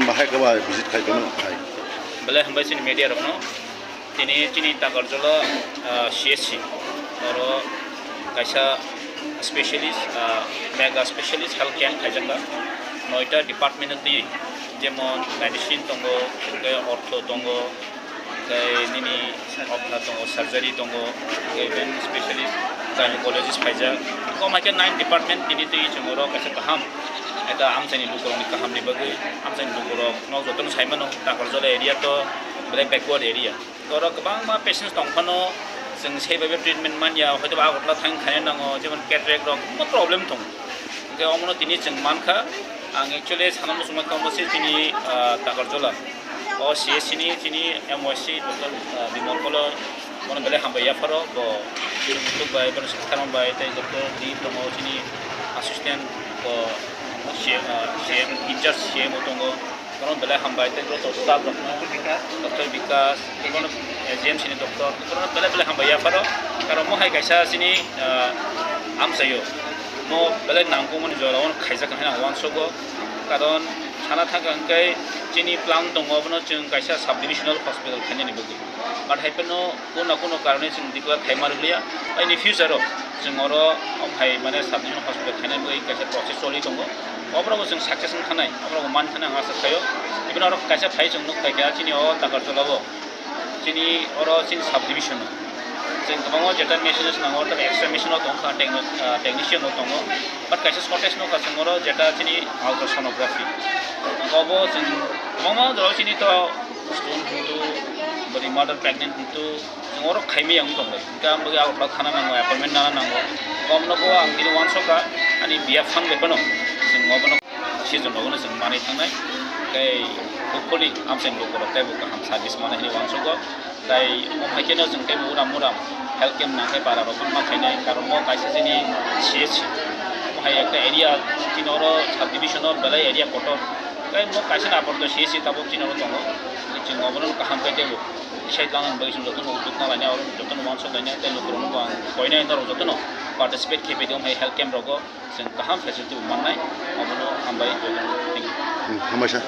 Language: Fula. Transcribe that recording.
बाहाय कबा विजिट खाइदों खाइ बेले हम बाइसिन मीडिया रखनो तिनी चिनी ताकरजला सीएससी और कैसा specialist mega specialist health camp खाइजंगा नयटा डिपार्टमेंट दी जेमन मेडिसिन दंगो ऑर्थो दंगो निनी ऑप्था दंगो सर्जरी दंगो इवन स्पेशलिस्ट गायनोकोलॉजिस्ट खाइजा को माके 9 डिपार्टमेंट तिनी दी जंगरो कैसा कहम एटा आमसानि लुकरनि काहामनि बगै आमसानि लुकरक न जतन साइमानो ताकरजला एरिया तो बेले बैकवर्ड एरिया तर गोबां मा पेशेंट्स दंफानो जों सेबाबे ट्रिटमेन्ट मानिया हयतो आगरला थां खाने नांगो जेमन कैटरेक्ट दं प्रब्लेम दं ओंखाय अमनो दिनै जों मानखा आं एक्चुअली सानाम समाज कामबसे दिनै ताकरजला ओ सीएससी नि दिनै एमओसी डॉक्टर बिमल कल मन बेले हामबाया फरो बो दुक बाय बन सखारम बाय तै डॉक्टर दी दंगो दिनै असिस्टेंट बो सीएम इंचार्ज सीएम दंगो कारण बेले हामबाय तै डॉक्टर स्टाफ डॉक्टर विकास कोन एजेएमसी नि डॉक्टर कारण बेले बेले हामबाया फरो कारण मोहाय कैसा दिनै आमसायो mo bela nangko mon jorawan khaisa kan hang wansogo karon sana thaka angkai chini plan dongo bono chung kaisa sub divisional hospital khane ni bogi but haipeno kono karone chung dikla khaimar liya in future chung oro amhai mane sub divisional hospital khane bogi kaisa process soli dongo obro chung success khanai obro man khana asa khayo even oro kaisa phai chung nuk khaika chini o takar cholabo chini oro chin sub division जों गोबां जेटा मेसिनस नांगौ तर एक्सट्रा मेसिनाव दं टेक्निशियानाव दङ बाट खायसे सर्टेज न जों जेटा जोंनि आल्ट्रासनोग्राफि गावबो जों गोबां जराव जोंनि तो स्टोन हुतु बरि मदर प्रेगनेंट हुतु जों अर खायमियाव दं दा बगे आउटला खाना नांगौ अपॉइंटमेंट नाना नांगौ गावनोबो आं दिनै वानसका आनि बिया फान बेखौनो जों माबनो सिजनआवनो जों माने थांनाय ओमफ्राय हपफुली आमसेन लोगोराव ताइबो गाहाम सार्भिस माने वानसका ताइ अमायकेनो जों ताइबो उराम हेल्थ कैम्प नांगौ बारा रकम माखायनाय कारण म कायसे जोंनि सीएससी महाय एक एरिया तिनर सब डिविजनर बेले एरिया कट ताइ म कायसे आपर्ट सीएससी ताबो तिनर दङ जों माबनो गाहाम ताइबो साइड लांग बैसो जतन उदुकना लायना और जतन वानसक लायना ताइ लोगोरावनो आं कयनाय नर जतन पार्टिसिपेट खेपेदों महाय हेल्थ कैम्प रगो जों गाहाम फेसिलिटी मोननाय माबनो हामबाय जतन थैंक यू हामबायसा